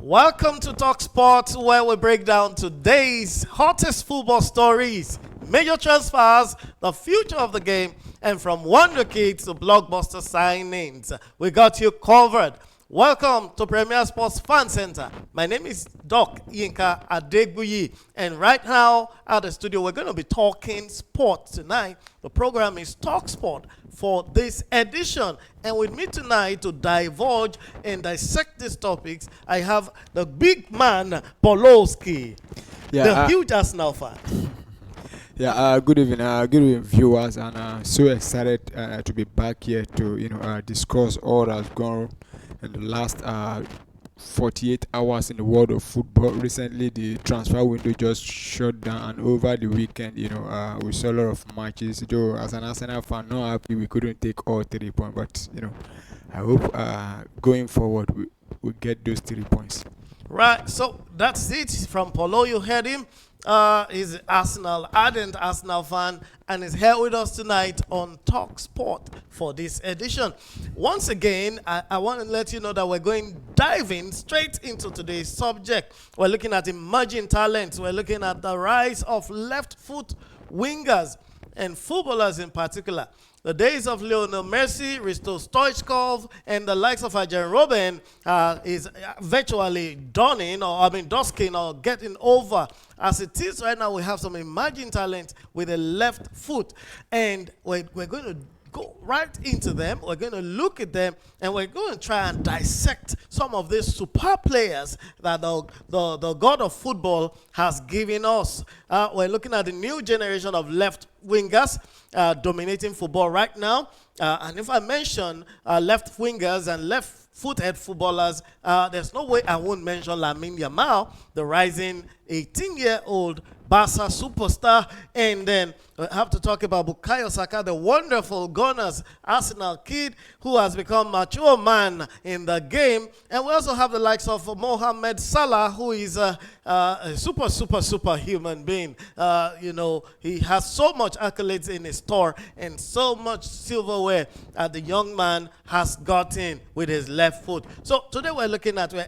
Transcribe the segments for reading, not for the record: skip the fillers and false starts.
Welcome to Talk Sports, where we break down today's hottest football stories, major transfers, the future of the game, and from wonder kids to blockbuster signings. We got you covered. Welcome to Premier Sports Fan Center. My name is Doc Yinka Adegbuyi, and right now at the studio we're going to be talking sport tonight. The program is Talk Sport for this edition, and with me tonight to divulge and dissect these topics, I have the big man Polowski, the huge Arsenal fan. Good evening, viewers, and so excited to be back here to discuss all that's gone in the last 48 hours in the world of football. Recently, the transfer window just shut down, and over the weekend, we saw a lot of matches. Though, as an Arsenal fan, not happy we couldn't take all 3 points, but I hope going forward we get those 3 points. Right, so that's it from Polo. You heard him. He's Arsenal, ardent Arsenal fan, and is here with us tonight on Talk Sport for this edition. Once again, I want to let you know that we're going diving straight into today's subject. We're looking at emerging talents. We're looking at the rise of left foot wingers and footballers in particular. The days of Lionel Messi, Risto Stoichkov, and the likes of Arjen Robben is virtually dusking or getting over. As it is right now, we have some emerging talent with a left foot, and we're going to go right into them. We're going to look at them, and we're going to try and dissect some of these super players that the god of football has given us. We're looking at the new generation of left wingers dominating football right now. And if I mention left wingers and left-footed footballers, there's no way I won't mention Lamine Yamal, the rising 18-year-old Barca superstar. And then we have to talk about Bukayo Saka, the wonderful Gunners Arsenal kid who has become a mature man in the game. And we also have the likes of Mohamed Salah, who is a super human being. He has so much accolades in his store and so much silverware the young man has gotten with his left foot. So today we're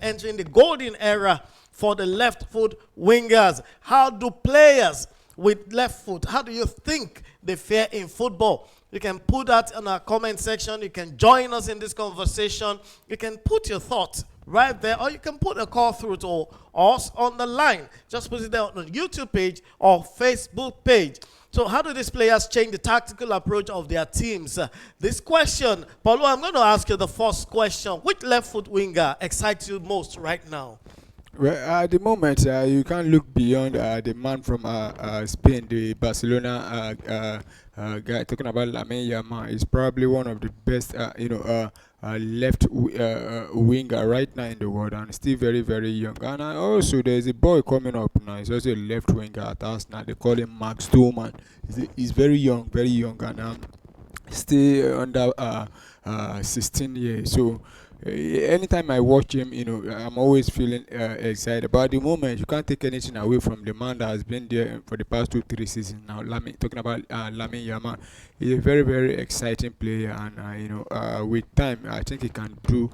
entering the golden era for the left foot wingers. How do players with left foot, how do you think they fare in football? You can put that in our comment section. You can join us in this conversation. You can put your thoughts right there, or you can put a call through to us on the line. Just put it there on the YouTube page or Facebook page. So how do these players change the tactical approach of their teams? This question, Paulo, I'm going to ask you the first question. Which left foot winger excites you most right now? Well, at the moment, you can't look beyond the man from Spain, the Barcelona guy. Talking about Lamine Yamal, is probably one of the best, left winger right now in the world, and still very young. And also, there's a boy coming up now. He's also a left winger at Arsenal. They call him Max Doman. He's very young, and still under 16 years. So anytime I watch him, I'm always feeling excited. But at the moment, you can't take anything away from the man that has been there for the past 2-3 seasons now. Talking about Lamine Yamal, he's a very exciting player, and with time, I think he can do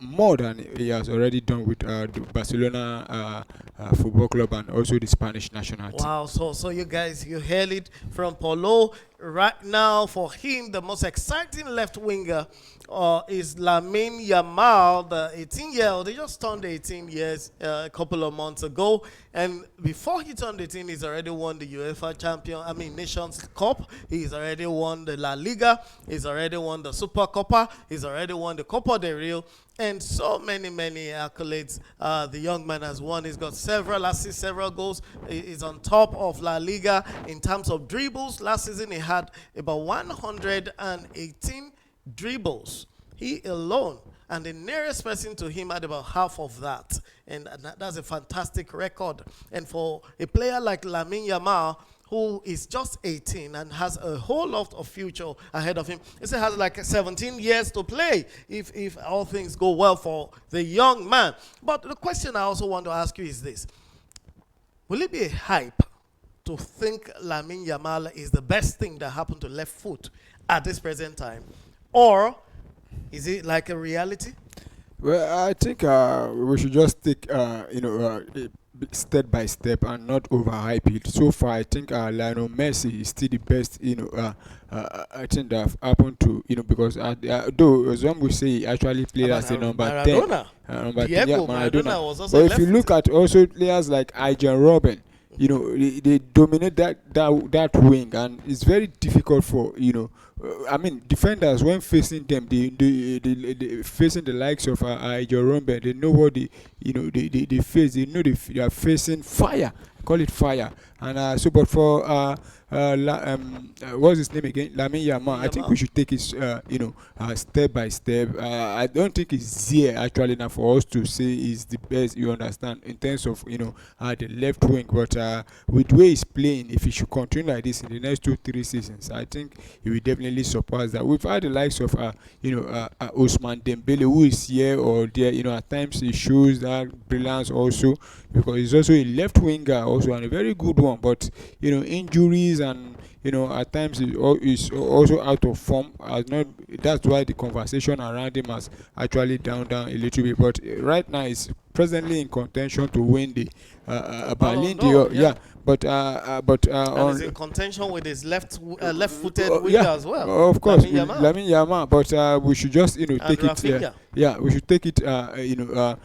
more than he has already done with the Barcelona football club and also the Spanish national team. Wow, so you guys, you heard it from Paulo. Right now, for him, the most exciting left winger is Lamine Yamal, the 18-year-old. He just turned 18 years a couple of months ago. And before he turned 18, he's already won the UEFA Nations Cup. He's already won the La Liga. He's already won the Super Copa. He's already won the Copa del Rey. And so many accolades the young man has won. He's got several assists, several goals. He's on top of La Liga in terms of dribbles. Last season he had about 118 dribbles. He alone. And the nearest person to him had about half of that. And that's a fantastic record. And for a player like Lamine Yamal, who is just 18 and has a whole lot of future ahead of him. He still has like 17 years to play if all things go well for the young man. But the question I also want to ask you is this. Will it be a hype to think Lamine Yamal is the best thing that happened to left foot at this present time? Or is it like a reality? Well, I think we should just take step by step and not overhype it. So far, I think Lionel Messi is still the best. I think that have happened to because though some will say he actually played as a number 10, Maradona. number 10, yeah, Diego Maradona. Maradona was also But a if you left look footed. at also players like Arjen Robben, they dominate that wing, and it's very difficult for I mean, defenders when facing them, they facing the likes of Jerome, they know what they face. They know they are facing fire. Call it fire. And so, but for what's his name again? Lamine Yamal. I think we Yamal. should take it, step by step. I don't think it's here actually now for us to say is the best. You understand in terms of the left wing, but with the way he's playing, if he should continue like this in the next 2 3 seasons, I think he will definitely surpass that. We've had the likes of Ousmane Dembele, who is here or there. At times he shows that brilliance also because he's also a left winger also and a very good one. But injuries and at times is also out of form. Has not. That's why the conversation around him has actually down a little bit. But right now he's presently in contention to win the Ballon Ballon d'Or, d'Or. yeah. Yeah, but And is on in contention with his left-footed winger yeah, as well, of course, Lamine Yamal Lamine Yamal. But we should just and take it. Rafinha. Yeah, we should take it. A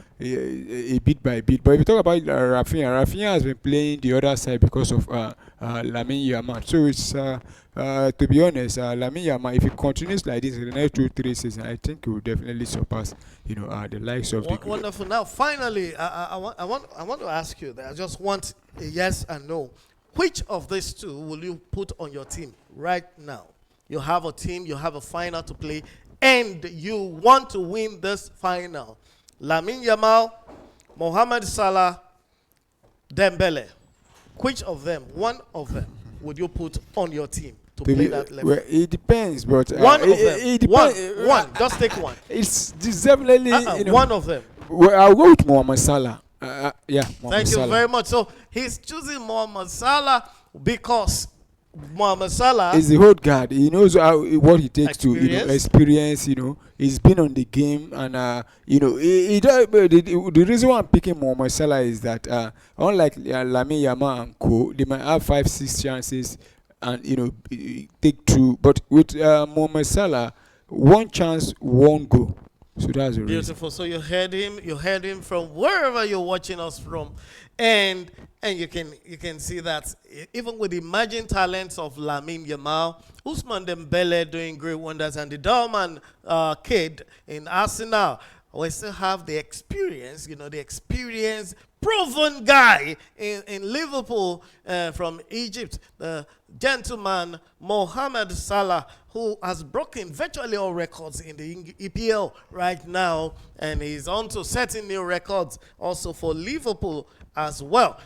bit by bit. But if you talk about Rafinha has been playing the other side because of Lamine Yamal. So it's to be honest, Lamine Yamal, if he continues like this in the next 2 3 seasons, I think he will definitely surpass the likes of the. Wonderful. Now, finally, I want to ask you that. I just want a yes and no. Which of these two will you put on your team right now? You have a team, you have a final to play, and you want to win this final. Lamine Yamal, Mohamed Salah, Dembele. Which of them, one of them, would you put on your team to play that left? Well, it depends, but One of them. it depends. One. Just take one. It's definitely One of them. Well, I'll go with Mohamed Salah. Yeah, Mohamed Thank you Salah. very much. So he's choosing Mohamed Salah because Mohamed Salah He's the old guard. He knows what it takes to experience. experience. He's been on the game, and the reason why I'm picking Mohamed Salah is that unlike Lamine Yamal and co, they might have 5 6 chances, and take two. But with Mohamed Salah, one chance, one goal. So that's the reason. Beautiful. So you heard him. You heard him from wherever you're watching us from, and you can see that even with the emerging talents of Lamine Yamal, Ousmane Dembele doing great wonders, and the Dorman kid in Arsenal, we still have the experience. The experience, proven guy in Liverpool from Egypt, the gentleman Mohamed Salah, who has broken virtually all records in the EPL right now, and he's on to setting new records also for Liverpool as well.